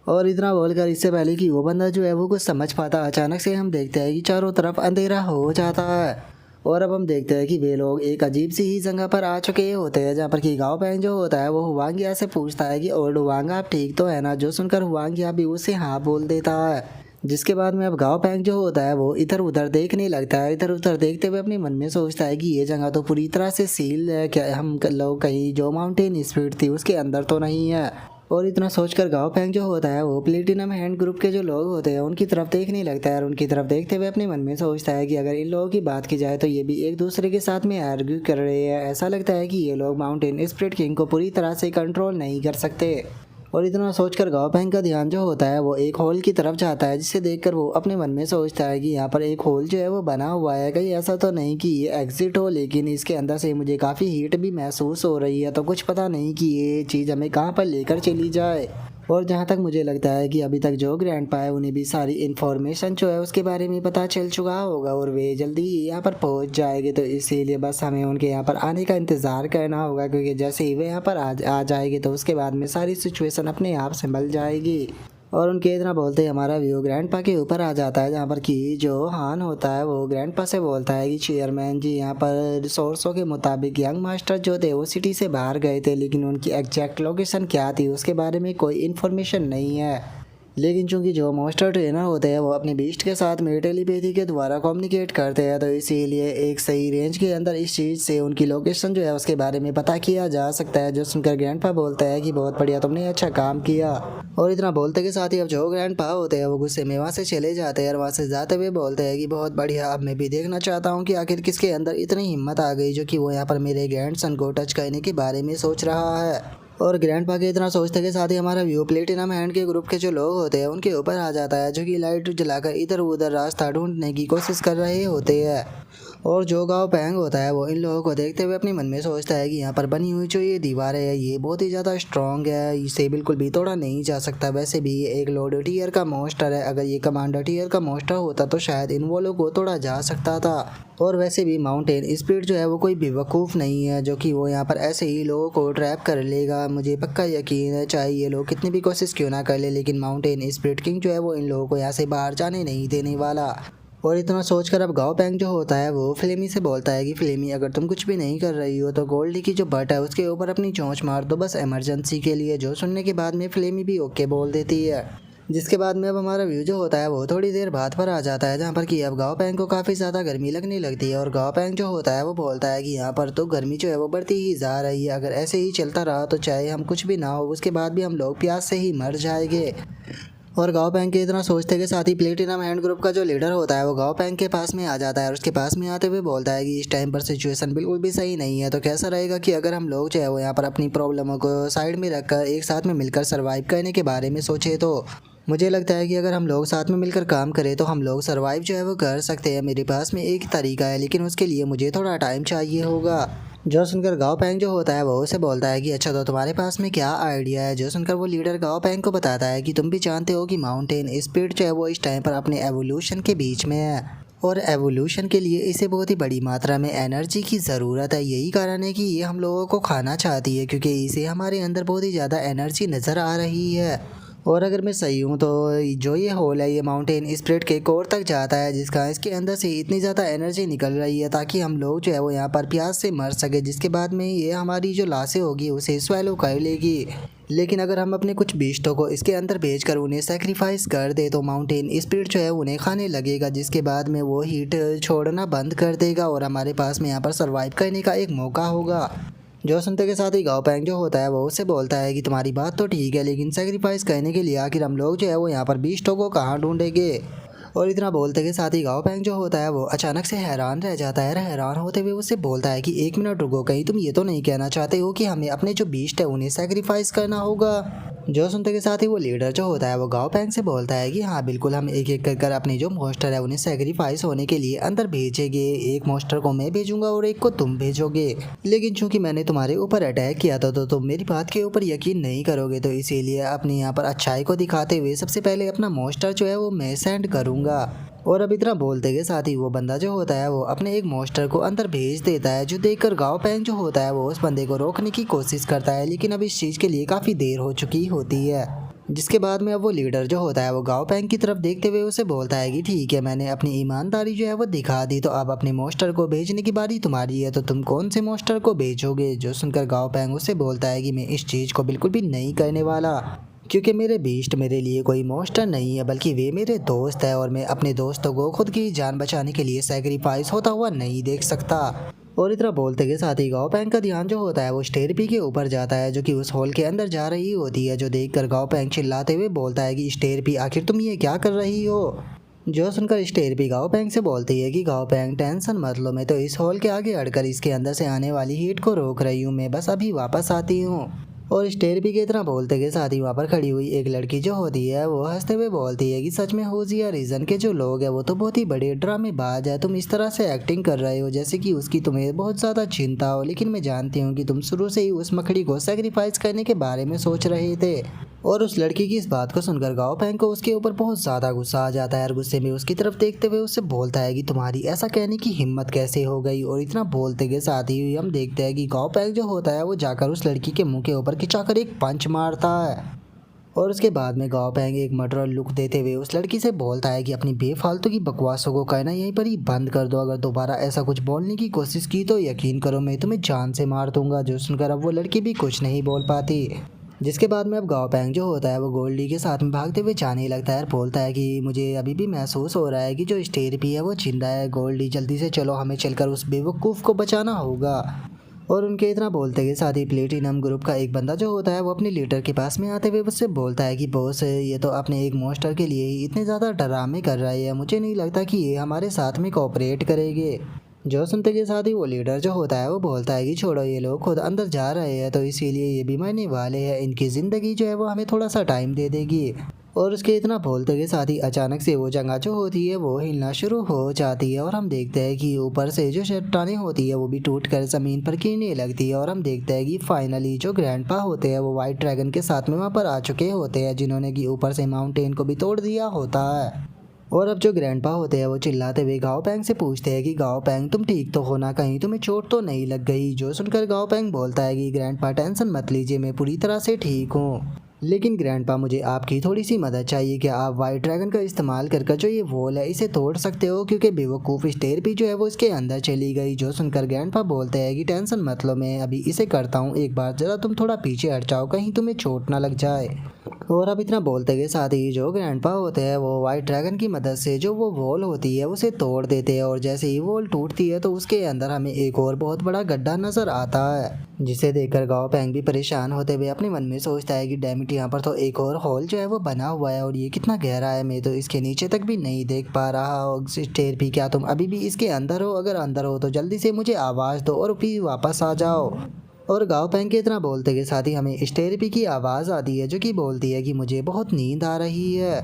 और इतना बोलकर इससे पहले कि वो बंदा जो है वो कुछ समझ पाता, अचानक से हम देखते हैं कि चारों तरफ अंधेरा हो जाता है। और अब हम देखते हैं कि वे लोग एक अजीब सी ही जगह पर आ चुके होते हैं जहाँ पर कि गाओ पैंग जो होता है वो हुआंगिया से पूछता है कि ओल्ड हुआंग आप ठीक तो है ना, जो सुनकर हुआंगिया भी उसे हाँ बोल देता है। जिसके बाद में अब गाओ पैंग जो होता है वो इधर उधर देखने लगता है, इधर उधर देखते हुए अपने मन में सोचता है कि ये जगह तो पूरी तरह से सील है, क्या हम लोग कहीं जो माउंटेन स्पिरिट थी उसके अंदर तो नहीं है। और इतना सोचकर गाओ पैंग जो होता है वो प्लेटिनम हैंड ग्रुप के जो लोग होते हैं उनकी तरफ देखने लगता है और उनकी तरफ देखते हुए अपने मन में सोचता है कि अगर इन लोगों की बात की जाए तो ये भी एक दूसरे के साथ में आर्ग्यू कर रहे हैं, ऐसा लगता है कि ये लोग माउंटेन स्पिरिट किंग को पूरी तरह से कंट्रोल नहीं कर सकते। और इतना सोचकर गाओ पैंग का ध्यान जो होता है वो एक होल की तरफ जाता है, जिसे देखकर वो अपने मन में सोचता है कि यहाँ पर एक होल जो है वो बना हुआ है, कहीं ऐसा तो नहीं कि ये एग्जिट हो, लेकिन इसके अंदर से मुझे काफ़ी हीट भी महसूस हो रही है, तो कुछ पता नहीं कि ये चीज़ हमें कहाँ पर लेकर चली जाए। और जहाँ तक मुझे लगता है कि अभी तक जो ग्रैंडपा है उन्हें भी सारी इन्फॉर्मेशन जो है उसके बारे में पता चल चुका होगा और वे जल्दी ही यहाँ पर पहुँच जाएंगे, तो इसीलिए बस हमें उनके यहाँ पर आने का इंतज़ार करना होगा, क्योंकि जैसे ही वे यहाँ पर आ जाएंगे तो उसके बाद में सारी सिचुएशन अपने आप संभल जाएगी। और उनके इतना बोलते ही हमारा व्यू ग्रैंडपा के ऊपर आ जाता है, जहाँ पर कि जो हान होता है वो ग्रैंडपा से बोलता है कि चेयरमैन जी, यहाँ पर सोर्सों के मुताबिक यंग मास्टर जो थे वो सिटी से बाहर गए थे, लेकिन उनकी एग्जैक्ट लोकेशन क्या थी उसके बारे में कोई इन्फॉर्मेशन नहीं है। लेकिन चूंकि जो मास्टर ट्रेनर होते हैं वो अपने बीस्ट के साथ में टेलीपैथी के द्वारा कम्युनिकेट करते हैं, तो इसीलिए एक सही रेंज के अंदर इस चीज़ से उनकी लोकेशन जो है उसके बारे में पता किया जा सकता है। जो सुनकर ग्रैंडपा बोलता है कि बहुत बढ़िया, तुमने अच्छा काम किया। और इतना बोलते के साथ ही अब जो ग्रैंडपा होते हैं वो गुस्से में वहाँ से चले जाते हैं और वहाँ से जाते हुए बोलते हैं कि बहुत बढ़िया, अब मैं भी देखना चाहता हूँ कि आखिर किसके अंदर इतनी हिम्मत आ गई जो कि वो यहाँ पर मेरे ग्रैंड सन को टच करने के बारे में सोच रहा है। और ग्रैंडपा के इतना सोचते के साथ ही हमारा व्यू प्लेटिनम हैंड के ग्रुप के जो लोग होते हैं उनके ऊपर आ जाता है, जो कि लाइट जलाकर इधर उधर रास्ता ढूंढने की कोशिश कर रहे होते हैं। और जो गाओ पैंग होता है वो इन लोगों को देखते हुए अपने मन में सोचता है कि यहाँ पर बनी हुई जो ये दीवारें है ये बहुत ही ज़्यादा स्ट्रॉन्ग है, इसे बिल्कुल भी तोड़ा नहीं जा सकता। वैसे भी ये एक लोड टीयर का मोस्टर है, अगर ये कमांडर टीयर का मोस्टर होता तो शायद इन वॉलों को तोड़ा जा सकता था। और वैसे भी माउंटेन स्पिरिट जो है वो कोई बेवकूफ़ नहीं है जो कि वो यहाँ पर ऐसे ही लोगों को ट्रैप कर लेगा। मुझे पक्का यकीन है, चाहे ये लोग कितनी भी कोशिश क्यों ना कर ले, लेकिन माउंटेन स्पिरिट किंग जो है वो इन लोगों को यहाँ से बाहर जाने नहीं देने वाला। और इतना सोचकर अब गाओ पेंग जो होता है वो फ्लेमी से बोलता है कि फ्लेमी, अगर तुम कुछ भी नहीं कर रही हो तो गोल्डी की जो बट है उसके ऊपर अपनी चोंच मार दो, बस इमरजेंसी के लिए। जो सुनने के बाद में फ्लेमी भी ओके बोल देती है। जिसके बाद में अब हमारा व्यू जो होता है वो थोड़ी देर बाद पर आ जाता है, जहाँ पर कि अब गाओ पेंग को काफ़ी ज़्यादा गर्मी लगने लगती है। और गाओ पेंग जो होता है वो बोलता है कि यहाँ पर तो गर्मी जो है वो बढ़ती ही जा रही है, अगर ऐसे ही चलता रहा तो चाहे हम कुछ भी ना हो उसके बाद भी हम लोग प्यास से ही मर जाएंगे। और गाओ पेंग के इतना सोचते के साथ ही प्लेटिनम हैंड ग्रुप का जो लीडर होता है वो गाओ पेंग के पास में आ जाता है और उसके पास में आते हुए बोलता है कि इस टाइम पर सिचुएशन बिल्कुल भी सही नहीं है, तो कैसा रहेगा कि अगर हम लोग जो है वो यहाँ पर अपनी प्रॉब्लमों को साइड में रखकर एक साथ में मिलकर सर्वाइव करने के बारे में सोचे। तो मुझे लगता है कि अगर हम लोग साथ में मिलकर काम करें तो हम लोग सर्वाइव जो है वो कर सकते हैं। मेरे पास में एक तरीका है, लेकिन उसके लिए मुझे थोड़ा टाइम चाहिए होगा। जो सुनकर गाओ पेंग जो होता है वो उसे बोलता है कि अच्छा, तो तुम्हारे पास में क्या आइडिया है। जो सुनकर वो लीडर गाओ पेंग को बताता है कि तुम भी जानते हो कि माउंटेन स्पीड जो है वो इस टाइम पर अपने एवोल्यूशन के बीच में है, और एवोल्यूशन के लिए इसे बहुत ही बड़ी मात्रा में एनर्जी की ज़रूरत है। यही कारण है कि ये हम लोगों को खाना चाहती है, क्योंकि इसे हमारे अंदर बहुत ही ज़्यादा एनर्जी नज़र आ रही है। और अगर मैं सही हूँ तो जो ये होल है ये माउंटेन स्प्रिट के कोर तक जाता है, जिसका इसके अंदर से इतनी ज़्यादा एनर्जी निकल रही है ताकि हम लोग जो है वो यहाँ पर प्यास से मर सके, जिसके बाद में ये हमारी जो लाशें होगी उसे स्वेलो कर लेगी। लेकिन अगर हम अपने कुछ बीस्टों को इसके अंदर भेजकर उन्हें सेक्रीफाइस कर दे तो माउंटेन स्पिरिट जो है उन्हें खाने लगेगा, जिसके बाद में वो हीट छोड़ना बंद कर देगा और हमारे पास में यहाँ पर सर्वाइव करने का एक मौका होगा। जो सुनते के साथ ही गाओ पेंग जो होता है वो उससे बोलता है कि तुम्हारी बात तो ठीक है, लेकिन सेक्रीफाइस करने के लिए आखिर हम लोग जो है वो यहाँ पर बीस्टों को कहाँ ढूंढेंगे। और इतना बोलते के साथ ही गाओ पेंग जो होता है वो अचानक से हैरान रह जाता है। हैरान होते हुए उससे बोलता है कि एक मिनट रुको, कहीं तुम ये तो नहीं कहना चाहते हो कि हमें अपने जो बीस्ट है उन्हें सेक्रीफाइस करना होगा। जो सुनते के साथ ही वो लीडर जो होता है वो गाओ पेंग से बोलता है कि हाँ बिल्कुल, हम एक एक कर अपने जो मोस्टर है उन्हें सेक्रीफाइस होने के लिए अंदर भेजेंगे। एक मोस्टर को मैं भेजूंगा और एक को तुम भेजोगे, लेकिन चूंकि मैंने तुम्हारे ऊपर अटैक किया था तो तुम मेरी बात के ऊपर यकीन नहीं करोगे, तो इसीलिए अपने यहाँ पर अच्छाई को दिखाते हुए सबसे पहले अपना मोस्टर जो है वो मैं सेंड करूँगा। और अब इतना बोलते के साथ ही वो बंदा जो होता है वो अपने एक मोस्टर को अंदर भेज देता है, जो देखकर गाओ पेंग जो होता है वो उस बंदे को रोकने की कोशिश करता है, लेकिन अब इस चीज़ के लिए काफ़ी देर हो चुकी होती है। जिसके बाद में अब वो लीडर जो होता है वो गाओ पेंग की तरफ देखते हुए उसे बोलता है कि ठीक है, मैंने अपनी ईमानदारी जो है वो दिखा दी, तो अब अपने मोस्टर को भेजने की बारी तुम्हारी है, तो तुम कौन से मोस्टर को भेजोगे। जो सुनकर गाओ पेंग उसे बोलता है कि मैं इस चीज़ को बिल्कुल भी नहीं करने वाला, क्योंकि मेरे बीस्ट मेरे लिए कोई मॉन्स्टर नहीं है, बल्कि वे मेरे दोस्त है, और मैं अपने दोस्तों को खुद की जान बचाने के लिए सेक्रीफाइस होता हुआ नहीं देख सकता। और इतना बोलते के साथ ही गाओ पेंग का ध्यान जो होता है वो स्टेरपी के ऊपर जाता है, जो कि उस हॉल के अंदर जा रही होती है। जो देखकर गाओ पेंग चिल्लाते हुए बोलता है कि स्टेरपी, आखिर तुम ये क्या कर रही हो। जो सुनकर स्टेरपी गाओ पेंग से बोलती है कि गाओ पेंग टेंशन मत लो, मैं तो इस हॉल के आगे अड़कर इसके अंदर से आने वाली हीट को रोक रही हूँ, मैं बस अभी वापस आती हूँ। और स्टेरपी के इतना बोलते के साथ ही वहाँ पर खड़ी हुई एक लड़की जो होती है वो हंसते हुए बोलती है कि सच में होजिया रीजन के जो लोग हैं वो तो बहुत ही बड़े ड्रामेबाज है। तुम इस तरह से एक्टिंग कर रहे हो जैसे कि उसकी तुम्हें बहुत ज़्यादा चिंता हो, लेकिन मैं जानती हूँ कि तुम शुरू से ही उस मकड़ी को सेक्रीफाइस करने के बारे में सोच रहे थे। और उस लड़की की इस बात को सुनकर गाओ पेंग को उसके ऊपर बहुत ज़्यादा गुस्सा आ जाता है, और गुस्से में उसकी तरफ देखते हुए उससे बोलता है कि तुम्हारी ऐसा कहने की हिम्मत कैसे हो गई। और इतना बोलते के साथ ही हम देखते हैं कि गाओ पेंग जो होता है वो जाकर उस लड़की के मुंह के ऊपर खिंचाकर एक पंच मारता है। और उसके बाद में गाओ पेंग एक मर्डर लुक देते हुए उस लड़की से बोलता है कि अपनी बेफालतू की बकवासों को कहना यहीं पर ही बंद कर दो, अगर दोबारा ऐसा कुछ बोलने की कोशिश की तो यकीन करो मैं तुम्हें जान से मार दूंगा। जो सुनकर अब वो लड़की भी कुछ नहीं बोल पाती। जिसके बाद में अब गाओ पेंग जो होता है वो गोल्डी के साथ में भागते हुए जाने लगता है और बोलता है कि मुझे अभी भी महसूस हो रहा है कि जो स्टेरपी है वो जिंदा है। गोल्डी जल्दी से चलो, हमें चलकर उस बेवकूफ़ को बचाना होगा। और उनके इतना बोलते के साथ ही प्लेटिनम ग्रुप का एक बंदा जो होता है वो अपने लीडर के पास में आते हुए उससे बोलता है कि बॉस, ये तो अपने एक मॉन्स्टर के लिए ही इतने ज़्यादा ड्रामे कर रहे हैं, मुझे नहीं लगता कि ये हमारे साथ में कोऑपरेट करेंगे। जो सुनते के साथ ही वो लीडर जो होता है वो बोलता है कि छोड़ो, ये लोग खुद अंदर जा रहे हैं तो इसीलिए ये भी मरने वाले हैं, इनकी ज़िंदगी जो है वो हमें थोड़ा सा टाइम दे देगी। और उसके इतना बोलते के साथ ही अचानक से वो जगह जो होती है वो हिलना शुरू हो जाती है, और हम देखते हैं कि ऊपर से जो चट्टानें होती है वो भी टूट कर ज़मीन पर गिरने लगती है। और हम देखते हैं कि फाइनली जो ग्रैंडपा होते हैं वो वाइट ड्रैगन के साथ में वहाँ पर आ चुके होते हैं, जिन्होंने कि ऊपर से माउंटेन को भी तोड़ दिया होता है। और अब जो ग्रैंडपा होते हैं वो चिल्लाते हुए गाओ पेंग से पूछते हैं कि गाओ पेंग, तुम ठीक तो हो ना, कहीं तुम्हें चोट तो नहीं लग गई। जो सुनकर गाओ पेंग बोलता है कि ग्रैंडपा टेंशन मत लीजिए, मैं पूरी तरह से ठीक हूँ। लेकिन ग्रैंडपा मुझे आपकी थोड़ी सी मदद चाहिए। क्या आप वाइट ड्रैगन का इस्तेमाल कर जो ये वॉल है इसे तोड़ सकते हो, क्योंकि बेवकूफ़ स्टेरपी जो है वो इसके अंदर चली गई। जो सुनकर ग्रैंडपा बोलते हैं कि टेंशन मत लो, मैं अभी इसे करता हूँ, एक बार जरा तुम थोड़ा पीछे हट जाओ, कहीं तुम्हें चोट ना लग जाए। और अब इतना बोलते के साथ ही जो ग्रैंडपा होते हैं वो वाइट ड्रैगन की मदद से जो वो वॉल होती है उसे तोड़ देते हैं। और जैसे ही वॉल टूटती है तो उसके अंदर हमें एक और बहुत बड़ा गड्ढा नजर आता है, जिसे देखकर गाओ पैंग भी परेशान होते हुए अपने मन में सोचता है कि डैमिट, यहाँ पर तो एक और होल जो है वो बना हुआ है और ये कितना गहरा है, मैं तो इसके नीचे तक भी नहीं देख पा रहा हूँ। स्टेरपी, क्या तुम अभी भी इसके अंदर हो? अगर अंदर हो तो जल्दी से मुझे आवाज़ दो और फिर वापस आ जाओ। और गाँव पैंग के इतना बोलते के साथ ही हमें स्टेरपी की आवाज़ आती है, जो कि बोलती है कि मुझे बहुत नींद आ रही है।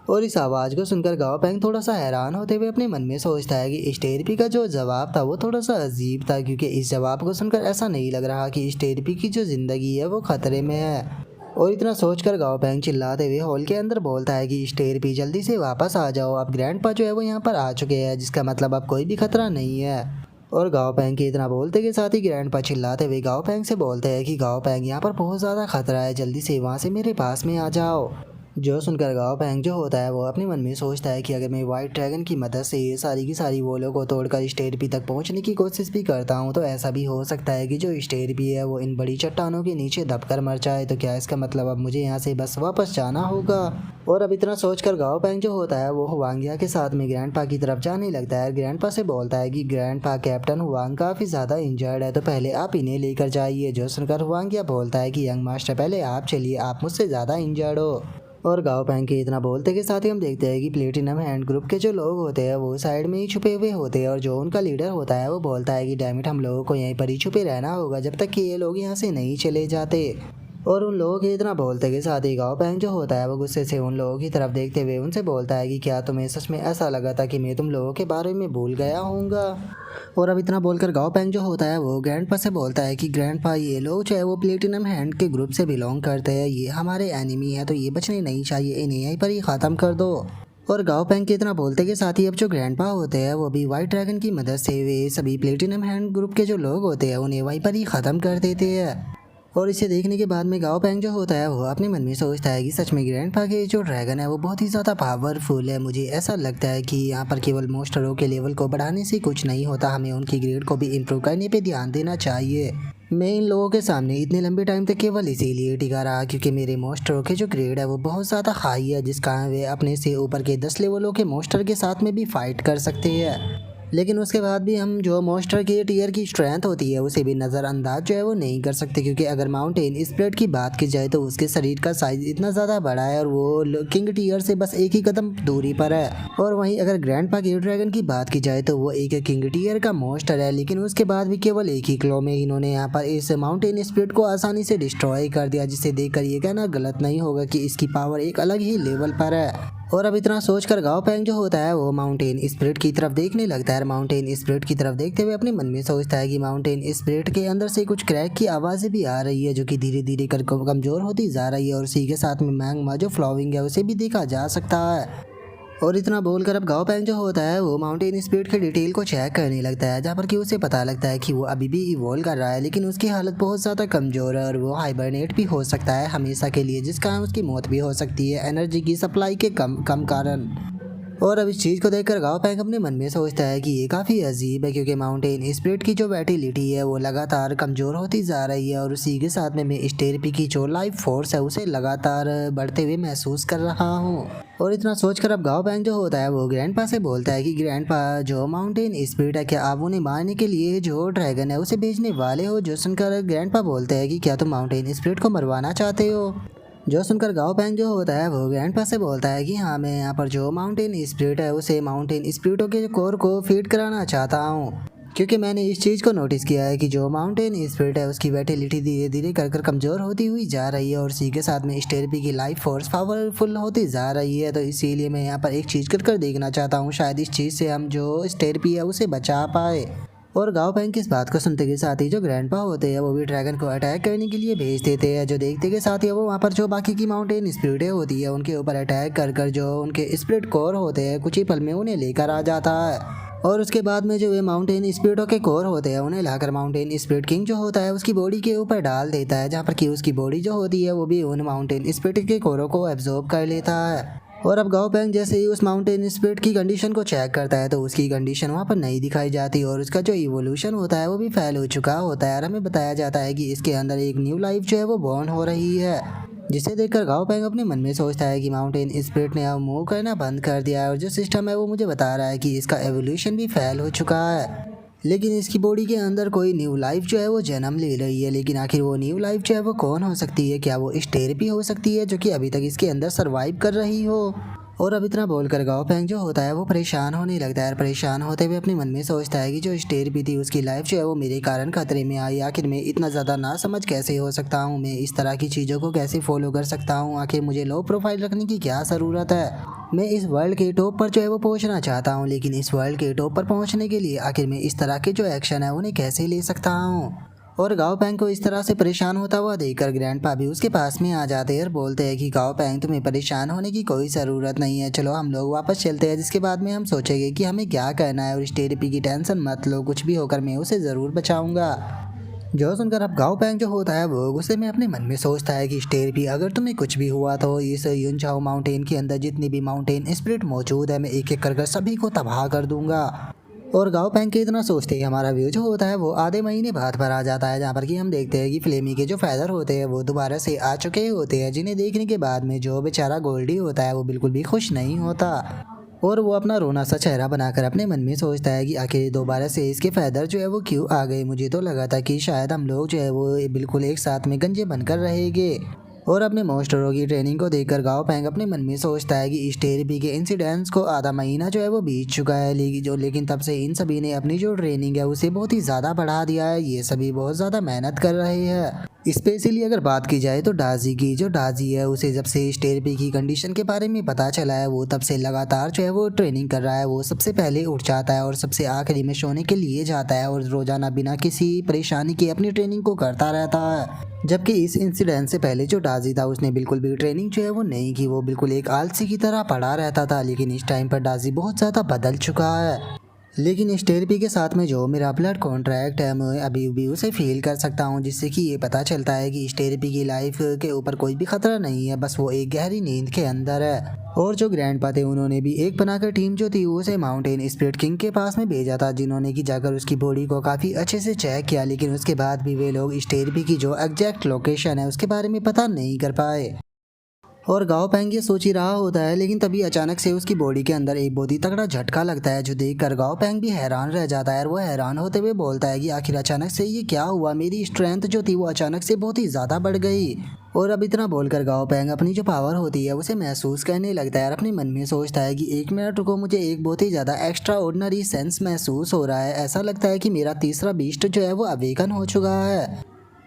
और इस आवाज़ को सुनकर गाँव पैंग थोड़ा सा हैरान होते हुए अपने मन में सोचता है कि स्टेरपी का जो जवाब था वो थोड़ा सा अजीब था, क्योंकि इस जवाब को सुनकर ऐसा नहीं लग रहा कि स्टेरपी की जो ज़िंदगी है वो खतरे में है। और इतना सोचकर गाँव पैंग चिल्लाते हुए हॉल के अंदर बोलता है कि स्टेरपी जल्दी से वापस आ जाओ, अब ग्रैंडपा जो है वो यहाँ पर आ चुके हैं, जिसका मतलब अब कोई भी खतरा नहीं है। और गाँव पैंग के इतना बोलते के साथ ही ग्रैंडपा चिल्लाते हुए गाँव पैंग से बोलते हैं कि गाँव पैंग, यहाँ पर बहुत ज़्यादा खतरा है, जल्दी से वहाँ से मेरे पास में आ जाओ। जो सुनकर गाँव पैंग जो होता है वो अपने मन में सोचता है कि अगर मैं वाइट ड्रैगन की मदद से ये सारी की सारी वॉलों को तोड़कर स्टेरपी तक पहुंचने की कोशिश भी करता हूं, तो ऐसा भी हो सकता है कि जो स्टेरपी है वो इन बड़ी चट्टानों के नीचे दबकर मर जाए। तो क्या इसका मतलब अब मुझे यहाँ से बस वापस जाना होगा? और अब इतना सोचकर गाँव पैंग जो होता है वो हुआंगिया के साथ में ग्रैंडपा की तरफ जाने लगता है। ग्रैंडपा से बोलता है कि ग्रैंडपा, कैप्टन हुआंग काफ़ी ज़्यादा इंजर्ड है, तो पहले आप इन्हें लेकर जाइए। जो सुनकर हुआंगिया बोलता है कि यंग मास्टर, पहले आप चलिए, आप मुझसे ज़्यादा इंजर्ड हो। और गाँव पैंग के इतना बोलते के साथ ही हम देखते हैं कि प्लेटिनम हैंड ग्रुप के जो लोग होते हैं वो साइड में ही छुपे हुए होते हैं। और जो उनका लीडर होता है वो बोलता है कि डैमिट, हम लोगों को यहीं पर ही छुपे रहना होगा जब तक कि ये लोग यहाँ से नहीं चले जाते। और उन लोगों के इतना बोलते के साथ ही गाँव पैंग जो होता है वो गुस्से से उन लोगों की तरफ देखते हुए उनसे बोलता है कि क्या तुम्हें सच में ऐसा लगा था कि मैं तुम लोगों के बारे में भूल गया होऊंगा? और अब इतना बोलकर गाँव पैंग जो होता है वो ग्रैंडपा से बोलता है कि ग्रैंडपा, ये लोग जो है वो प्लेटिनम हैंड के ग्रुप से बिलोंग करते हैं, ये हमारे एनिमी है, तो ये बचने नहीं चाहिए, इन्हें यहीं पर ही ख़त्म कर दो। और गाँव पैंग के इतना बोलते के साथ ही अब जो ग्रैंडपा होते हैं वो भी वाइट ड्रैगन की मदद से वे सभी प्लेटिनम हैंड ग्रुप के जो लोग होते हैं उन्हें वहीं पर ही ख़त्म कर देते हैं। और इसे देखने के बाद में गाँव पैंग जो होता है वो अपने मन में सोचता है कि सच में ग्रैंडपा के जो ड्रैगन है वो बहुत ही ज़्यादा पावरफुल है। मुझे ऐसा लगता है कि यहाँ पर केवल मोस्टरों के लेवल को बढ़ाने से कुछ नहीं होता, हमें उनकी ग्रेड को भी इम्प्रूव करने पे ध्यान देना चाहिए। मैं इन लोगों के सामने इतने लंबे टाइम तक केवल इसीलिए टिका रहा क्योंकि मेरे मोस्टरों के जो ग्रेड है वो बहुत ज़्यादा हाई है, जिस कारण वे अपने से ऊपर के 10 लेवलों के मोस्टर के साथ में भी फाइट कर सकते हैं। लेकिन उसके बाद भी हम जो मॉन्स्टर के टीयर की स्ट्रेंथ होती है उसे भी नज़रअंदाज जो है वो नहीं कर सकते, क्योंकि अगर माउंटेन स्प्रेड की बात की जाए तो उसके शरीर का साइज इतना ज़्यादा बड़ा है और वो किंग टीयर से बस एक ही कदम दूरी पर है। और वहीं अगर ग्रैंडपा के ड्रैगन की बात की जाए तो वो एक किंग टीयर का मॉन्स्टर है, लेकिन उसके बाद भी केवल एक ही क्लो में इन्होंने यहाँ पर इस माउंटेन स्प्रेड को आसानी से डिस्ट्रॉय कर दिया, जिसे देखकर ये कहना गलत नहीं होगा कि इसकी पावर एक अलग ही लेवल पर है। और अब इतना सोचकर गाँव पैंग जो होता है वो माउंटेन स्पिरिट की तरफ देखने लगता है। माउंटेन स्पिरिट की तरफ देखते हुए अपने मन में सोचता है कि माउंटेन स्पिरिट के अंदर से कुछ क्रैक की आवाज़ें भी आ रही है, जो कि धीरे धीरे कर कमज़ोर होती जा रही है। और इसी के साथ में मैंगमा जो फ्लाविंग है उसे भी देखा जा सकता है। और इतना बोलकर अब गाँव पैंग जो होता है वो माउंटेन स्पिरिट के डिटेल को चेक करने लगता है, जहाँ पर कि उसे पता लगता है कि वो अभी भी इवॉल्व कर रहा है, लेकिन उसकी हालत बहुत ज़्यादा कमज़ोर है और वो हाइबरनेट भी हो सकता है हमेशा के लिए, जिस कारण उसकी मौत भी हो सकती है एनर्जी की सप्लाई के कम कारण। और अब इस चीज़ को देखकर गाँव पैंग अपने मन में सोचता है कि ये काफ़ी अजीब है, क्योंकि माउंटेन स्पिरिट की जो वैटिलिटी है वो लगातार कमज़ोर होती जा रही है और उसी के साथ में मैं स्टेरपी की जो लाइफ फोर्स है उसे लगातार बढ़ते हुए महसूस कर रहा हूँ। और इतना सोचकर अब गाँव पैंग जो होता है वो ग्रैंडपा से बोलता है कि ग्रैंडपा, जो माउंटेन स्पिरिट है, क्या आप उन्हें मारने के लिए जो ड्रैगन है उसे भेजने वाले हो? जो सुनकर ग्रैंडपा बोलते हैं कि क्या तुम माउंटेन स्पिरिट को मरवाना चाहते हो? जो सुनकर गाँव पैंग जो होता है वो ग्रैंडपा से बोलता है कि हाँ, मैं यहाँ पर जो माउंटेन स्पिरिट है उसे माउंटेन स्पिरिटों के कोर को फीड कराना चाहता हूँ, क्योंकि मैंने इस चीज़ को नोटिस किया है कि जो माउंटेन स्पिरिट है उसकी वैटिलिटी धीरे धीरे कर कमज़ोर होती हुई जा रही है और इसी के साथ में स्टेरपी की लाइफ फोर्स पावरफुल होती जा रही है। तो इसीलिए मैं यहाँ पर एक चीज़ कर देखना चाहता हूँ, शायद इस चीज़ से हम जो स्टेरपी है उसे बचा पाए। और गाँव पैंग की इस बात को सुनते के साथ ही जो ग्रैंडपा होते हैं वो भी ड्रैगन को अटैक करने के लिए भेज देते हैं। जो देखते के साथ ही वो वहाँ पर जो बाकी की माउंटेन स्पिरिटें होती है उनके ऊपर अटैक कर जो उनके स्पिरिट कोर होते हैं कुछ ही पल में उन्हें लेकर आ जाता है। और उसके बाद में जो ये माउंटेन स्पिरिटों के कोर होते हैं उन्हें लाकर माउंटेन स्पिरिट किंग जो होता है उसकी बॉडी के ऊपर डाल देता है, जहाँ पर कि उसकी बॉडी जो होती है वो भी उन माउंटेन स्पिरिट के कोरों को एब्जॉर्ब कर लेता है। और अब गाओ पेंग जैसे ही उस माउंटेन स्पिरिट की कंडीशन को चेक करता है तो उसकी कंडीशन वहाँ पर नहीं दिखाई जाती और उसका जो इवोल्यूशन होता है वो भी फेल हो चुका होता है। और हमें बताया जाता है कि इसके अंदर एक न्यू लाइफ जो है वो बॉर्न हो रही है, जिसे देखकर गाओ पेंग अपने मन में सोचता है कि माउंटेन स्पिरिट ने अब मूव करना बंद कर दिया है और जो सिस्टम है वो मुझे बता रहा है कि इसका एवोल्यूशन भी फेल हो चुका है, लेकिन इसकी बॉडी के अंदर कोई न्यू लाइफ जो है वो जन्म ले रही है। लेकिन आखिर वो न्यू लाइफ जो है वो कौन हो सकती है? क्या वो स्टेरपी हो सकती है जो कि अभी तक इसके अंदर सरवाइव कर रही हो? और अब इतना बोलकर गाओ पेंग जो होता है वो परेशान होने लगता है। परेशान होते हुए अपने मन में सोचता है कि जो स्टेरपी थी उसकी लाइफ जो है वो मेरे कारण खतरे में आई। आखिर मैं इतना ज़्यादा ना समझ कैसे हो सकता हूँ? मैं इस तरह की चीज़ों को कैसे फॉलो कर सकता हूँ? आखिर मुझे लो प्रोफाइल रखने की क्या ज़रूरत है? मैं इस वर्ल्ड के टॉप पर जो है वो पहुंचना चाहता हूं, लेकिन इस वर्ल्ड के टॉप पर पहुंचने के लिए आखिर मैं इस तरह के जो एक्शन है उन्हें कैसे ले सकता हूं? और गाओ पेंग को इस तरह से परेशान होता हुआ देखकर ग्रैंडपा भी उसके पास में आ जाते हैं और बोलते हैं कि गाओ पेंग तुम्हें परेशान होने की कोई ज़रूरत नहीं है, चलो हम लोग वापस चलते हैं, जिसके बाद में हम सोचेंगे कि हमें क्या करना है। और स्टेरपी की टेंशन मत लो, कुछ भी होकर मैं उसे ज़रूर बचाऊंगा। जो सुनकर अब गाओ पेंग जो होता है वो गुस्से में अपने मन में सोचता है कि स्टेरपी अगर तुम्हें कुछ भी हुआ तो इस युनचाओ माउंटेन के अंदर जितनी भी माउंटेन स्पिरिट मौजूद है मैं एक एक कर सभी को तबाह कर दूंगा। और गाओ पेंग के इतना सोचते ही हमारा व्यू जो होता है वो आधे महीने बाद पर आ जाता है, जहाँ पर कि हम देखते हैं कि फ्लेमी के जो फेदर होते हैं वो दोबारा से आ चुके होते हैं, जिन्हें देखने के बाद में जो बेचारा गोल्डी होता है वो बिल्कुल भी खुश नहीं होता और वो अपना रोना सा चेहरा बनाकर अपने मन में सोचता है कि आखिर दोबारा से इसके फेदर जो है वो क्यों आ गए। मुझे तो लगा था कि शायद हम लोग जो है वो बिल्कुल एक साथ में गंजे बनकर रहेंगे। और अपने मॉन्स्टरों की ट्रेनिंग को देखकर गाओ पेंग अपने मन में सोचता है कि स्टेरपी के इंसिडेंट्स को आधा महीना जो है वो बीत चुका है, लेकिन तब से इन सभी ने अपनी जो ट्रेनिंग है उसे बहुत ही ज़्यादा बढ़ा दिया है। ये सभी बहुत ज़्यादा मेहनत कर रहे हैं। स्पेशली अगर बात की जाए तो डाजी की, जो डाजी है उसे जब से स्टेरपी की कंडीशन के बारे में पता चला है वो तब से लगातार जो है वो ट्रेनिंग कर रहा है। वो सबसे पहले उठ जाता है और सबसे आखिरी में सोने के लिए जाता है और रोजाना बिना किसी परेशानी के अपनी ट्रेनिंग को करता रहता है। जबकि इस इंसिडेंट से पहले जो डाजी था उसने बिल्कुल भी ट्रेनिंग जो है वो नहीं की, वो बिल्कुल एक आलसी की तरह पड़ा रहता था। लेकिन इस टाइम पर डाजी बहुत ज़्यादा बदल चुका है। लेकिन स्टेरपी के साथ में जो मेरा ब्लड कॉन्ट्रैक्ट है मैं अभी भी उसे फील कर सकता हूँ, जिससे कि ये पता चलता है कि स्टेरपी की लाइफ के ऊपर कोई भी खतरा नहीं है, बस वो एक गहरी नींद के अंदर है। और जो ग्रैंडपा थे उन्होंने भी एक बनाकर टीम जो थी उसे माउंटेन स्पिरिट किंग के पास में भेजा था, जिन्होंने कि जाकर उसकी बॉडी को काफ़ी अच्छे से चेक किया, लेकिन उसके बाद भी वे लोग स्टेरपी की जो एग्जैक्ट लोकेशन है उसके बारे में पता नहीं कर पाए। और गाओ पेंग ये सोच ही रहा होता है, लेकिन तभी अचानक से उसकी बॉडी के अंदर एक बहुत ही तगड़ा झटका लगता है, जो देखकर गाओ पेंग भी हैरान रह जाता है। और वो हैरान होते हुए बोलता है कि आखिर अचानक से ये क्या हुआ, मेरी स्ट्रेंथ जो थी वो अचानक से बहुत ही ज़्यादा बढ़ गई। और अब इतना बोलकर गाओ पेंग अपनी जो पावर होती है उसे महसूस करने लगता है और अपने मन में सोचता है कि 1 मिनट रुको, मुझे एक बहुत ही ज़्यादा एक्स्ट्रा ऑर्डिनरी सेंस महसूस हो रहा है। ऐसा लगता है कि मेरा तीसरा बीस्ट जो है वो अवेकन हो चुका है।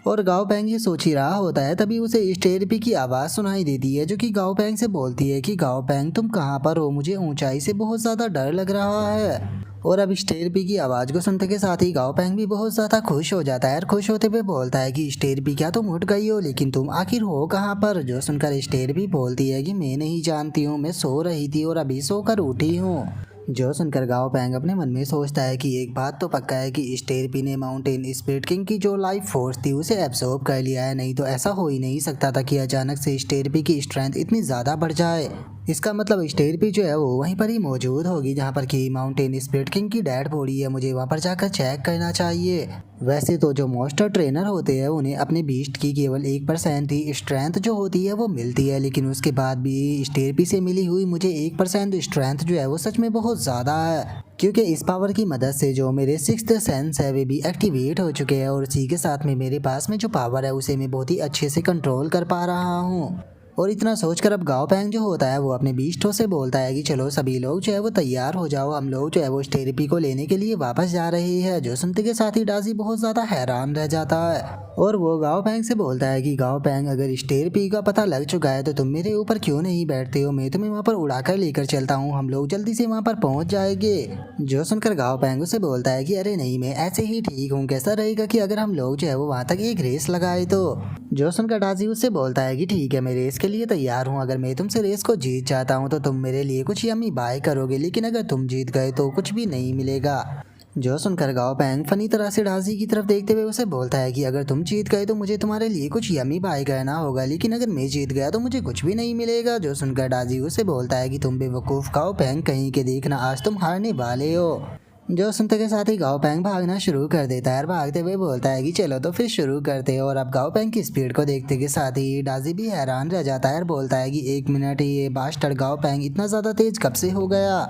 और गाओ पेंग ये सोच ही रहा होता है, तभी उसे स्टेरपी की आवाज़ सुनाई देती है, जो कि गाओ पेंग से बोलती है कि गाओ पेंग तुम कहाँ पर हो, मुझे ऊंचाई से बहुत ज़्यादा डर लग रहा है। और अब स्टेरपी की आवाज़ को सुनते के साथ ही गाओ पेंग भी बहुत ज़्यादा खुश हो जाता है और खुश होते हुए बोलता है कि स्टेरपी क्या तुम उठ गई हो, लेकिन तुम आखिर हो कहाँ पर? जो सुनकर स्टेरपी बोलती है कि मैं नहीं जानती हूँ, मैं सो रही थी और अभी सोकर उठी हूँ। जो सुनकर गाओ पेंग अपने मन में सोचता है कि एक बात तो पक्का है कि स्टेरपी ने माउंटेन स्पिरिट किंग की जो लाइफ फोर्स थी उसे एब्सॉर्ब कर लिया है, नहीं तो ऐसा हो ही नहीं सकता था कि अचानक से स्टेरपी की स्ट्रेंथ इतनी ज़्यादा बढ़ जाए। इसका मतलब स्टेरपी जो है वो वहीं पर ही मौजूद होगी जहाँ पर कि माउंटेन स्पिरिट किंग की डेड बॉडी है, मुझे वहाँ पर जाकर चेक करना चाहिए। वैसे तो जो मॉन्स्टर ट्रेनर होते हैं उन्हें अपने बीस्ट की केवल 1% ही स्ट्रेंथ जो होती है वो मिलती है, लेकिन उसके बाद भी स्टेरपी से मिली हुई मुझे 1% स्ट्रेंथ जो है वो सच में बहुत ज़्यादा है, क्योंकि इस पावर की मदद से जो मेरे सिक्स्थ सेंस है वे भी एक्टिवेट हो चुके हैं और इसी के साथ में मेरे पास में जो पावर है उसे मैं बहुत ही अच्छे से कंट्रोल कर पा रहा हूँ। और इतना सोचकर अब गाओ पेंग जो होता है वो अपने बीस्टों से बोलता है कि चलो सभी लोग जो है वो तैयार हो जाओ, हम लोग जो है वो स्टेरपी को लेने के लिए वापस जा रहे हैं। जो सुनते के साथ ही डाजी बहुत ज़्यादा हैरान रह जाता है और वो गाओ पेंग से बोलता है कि गाओ पेंग अगर स्टेरपी का पता लग चुका है तो तुम मेरे ऊपर क्यों नहीं बैठते हो, मैं तुम्हें वहाँ पर उड़ाकर लेकर चलता हूँ, हम लोग जल्दी से वहाँ पर पहुँच जाएंगे। जो सुनकर गाओ पेंग उसे बोलता है कि अरे नहीं, मैं ऐसे ही ठीक हूँ, कैसा रहेगा कि अगर हम लोग जो है वो वहाँ तक एक रेस लगाए तो। जो सुनकर डाजी उससे बोलता है कि ठीक है, मैं रेस के लिए तैयार हूँ। अगर मैं तुमसे रेस को जीत जाता हूँ तो तुम मेरे लिए कुछ यम्मी बाय करोगे, लेकिन अगर तुम जीत गए तो कुछ भी नहीं मिलेगा। जो सुनकर गाओ पैंग फनी तरह से डाजी की तरफ देखते हुए उसे बोलता है कि अगर तुम जीत गए तो मुझे तुम्हारे लिए कुछ यम्मी बाय करना होगा, लेकिन अगर मैं जीत गया तो मुझे कुछ भी नहीं मिलेगा। जो सुनकर डाजी उसे बोलता है कि तुम बेवकूफ़ गाओ पैंग, कहीं के देखना आज तुम हारने वाले हो। जो सुनते के साथ ही गाओ पैंग भागना शुरू कर देता है और भागते हुए बोलता है कि चलो तो फिर शुरू करते हैं। और अब गाओ पैंग की स्पीड को देखते के साथ ही डाजी भी हैरान रह जाता है और बोलता है कि एक मिनट, ये बास्टर्ड गाओ पैंग इतना ज़्यादा तेज कब से हो गया।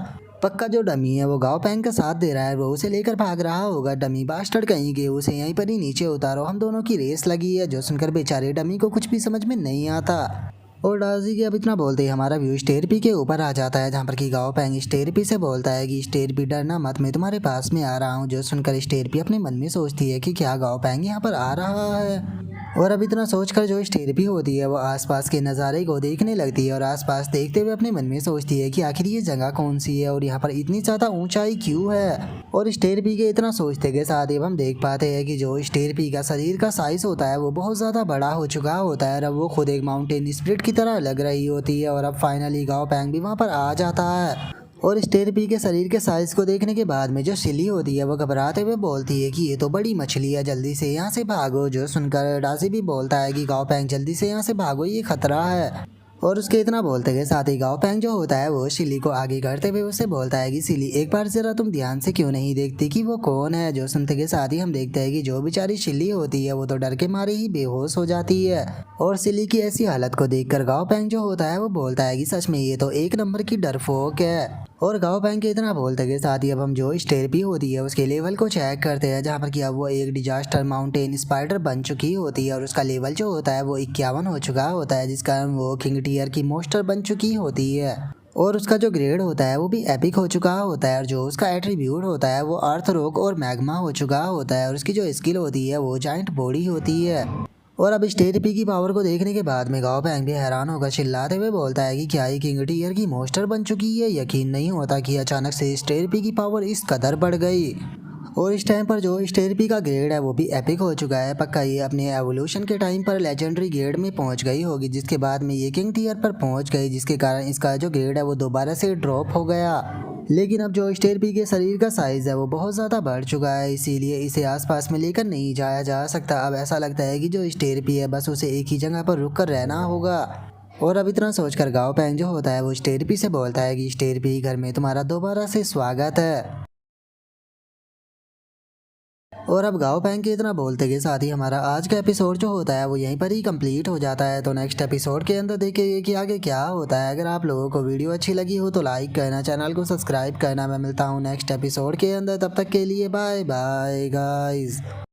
पक्का जो डमी है वो गाओ पैंग का साथ दे रहा है, वो उसे लेकर भाग रहा होगा। डमी बास्टर्ड कहीं के, उसे यहीं पर ही नीचे उतारो, हम दोनों की रेस लगी है। जो सुनकर बेचारे डमी को कुछ भी समझ में नहीं आता। और डाजी के अब इतना बोलते ही हमारा व्यू स्टेरपी के ऊपर आ जाता है, जहाँ पर कि गाओ पैंग स्टेरपी से बोलता है कि स्टेरपी डरना मत, मैं तुम्हारे पास में आ रहा हूँ। जो सुनकर स्टेरपी अपने मन में सोचती है कि क्या गाओ पैंग यहाँ पर आ रहा है। और अब इतना सोचकर जो स्टेरपी होती है वो आसपास के नज़ारे को देखने लगती है और आसपास देखते हुए अपने मन में सोचती है कि आखिर ये जगह कौन सी है और यहाँ पर इतनी ज़्यादा ऊंचाई क्यों है। और स्टेरपी के इतना सोचते के साथ ही हम देख पाते हैं कि जो स्टेरपी का शरीर का साइज होता है वो बहुत ज़्यादा बड़ा हो चुका होता है और अब वो खुद एक माउंटेन स्प्रिट की तरह लग रही होती है। और अब फाइनली गाओ पैंग भी वहाँ पर आ जाता है। और स्टेरपी के शरीर के साइज को देखने के बाद में जो सिली होती है वो घबराते हुए बोलती है कि ये तो बड़ी मछली है, जल्दी से यहाँ से भागो। जो सुनकर डाजी भी बोलता है कि गाओ पैंग जल्दी से यहाँ से भागो, ये खतरा है। और उसके इतना बोलते के साथ ही गाओ पैंग जो होता है वो सिली को आगे करते हुए उससे बोलता है कि सिली, एक बार जरा तुम ध्यान से क्यों नहीं देखती कि वो कौन है। जो सुनते के साथ ही हम देखते हैं कि जो बेचारी सिली होती है वो तो डर के मारे ही बेहोश हो जाती है। और सिली की ऐसी हालत को देखकर गाओ पैंग जो होता है वो बोलता है कि सच में ये तो एक नंबर की डरपोक है। और गाओ पैंग के इतना बोलते के साथ ही अब हम जो स्टेरपी होती है उसके लेवल को चेक करते हैं, जहाँ पर कि अब वो एक डिजास्टर माउंटेन स्पाइडर बन चुकी होती है और उसका लेवल जो होता है वो 51 हो चुका होता है, जिस कारण वो किंग टियर की मोस्टर बन चुकी होती है। और उसका जो ग्रेड होता है वो भी एपिक हो चुका होता है और जो उसका एट्रीब्यूट होता है वो अर्थ रोक और मैग्मा हो चुका होता है और उसकी जो स्किल होती है वो जाइंट बॉडी होती है। और अब स्टेरपी की पावर को देखने के बाद में गाओ पैंग भी हैरान होकर चिल्लाते हुए बोलता है कि क्या ये किंग टियर की मोस्टर बन चुकी है। यकीन नहीं होता कि अचानक से स्टेरपी की पावर इस कदर बढ़ गई। और इस टाइम पर जो स्टेरपी का ग्रेड है वो भी एपिक हो चुका है। पक्का ये अपने एवोल्यूशन के टाइम पर लेजेंडरी ग्रेड में पहुंच गई होगी, जिसके बाद में ये किंग टियर पर पहुंच गई, जिसके कारण इसका जो ग्रेड है वो दोबारा से ड्रॉप हो गया। लेकिन अब जो स्टेरपी के शरीर का साइज़ है वो बहुत ज़्यादा बढ़ चुका है, इसीलिए इसे आसपास में लेकर नहीं जाया जा सकता। अब ऐसा लगता है कि जो स्टेरपी है बस उसे एक ही जगह पर रुक कर रहना होगा। और अब इतना सोचकर गाओ पैंग जो होता है वो स्टेरपी से बोलता है कि स्टेरपी, घर में तुम्हारा दोबारा से स्वागत है। और अब गाओ पैंग के इतना बोलते के साथ ही हमारा आज का एपिसोड जो होता है वो यहीं पर ही कंप्लीट हो जाता है। तो नेक्स्ट एपिसोड के अंदर देखेंगे कि आगे क्या होता है। अगर आप लोगों को वीडियो अच्छी लगी हो तो लाइक करना, चैनल को सब्सक्राइब करना। मैं मिलता हूँ नेक्स्ट एपिसोड के अंदर, तब तक के लिए बाय बाय गाइस।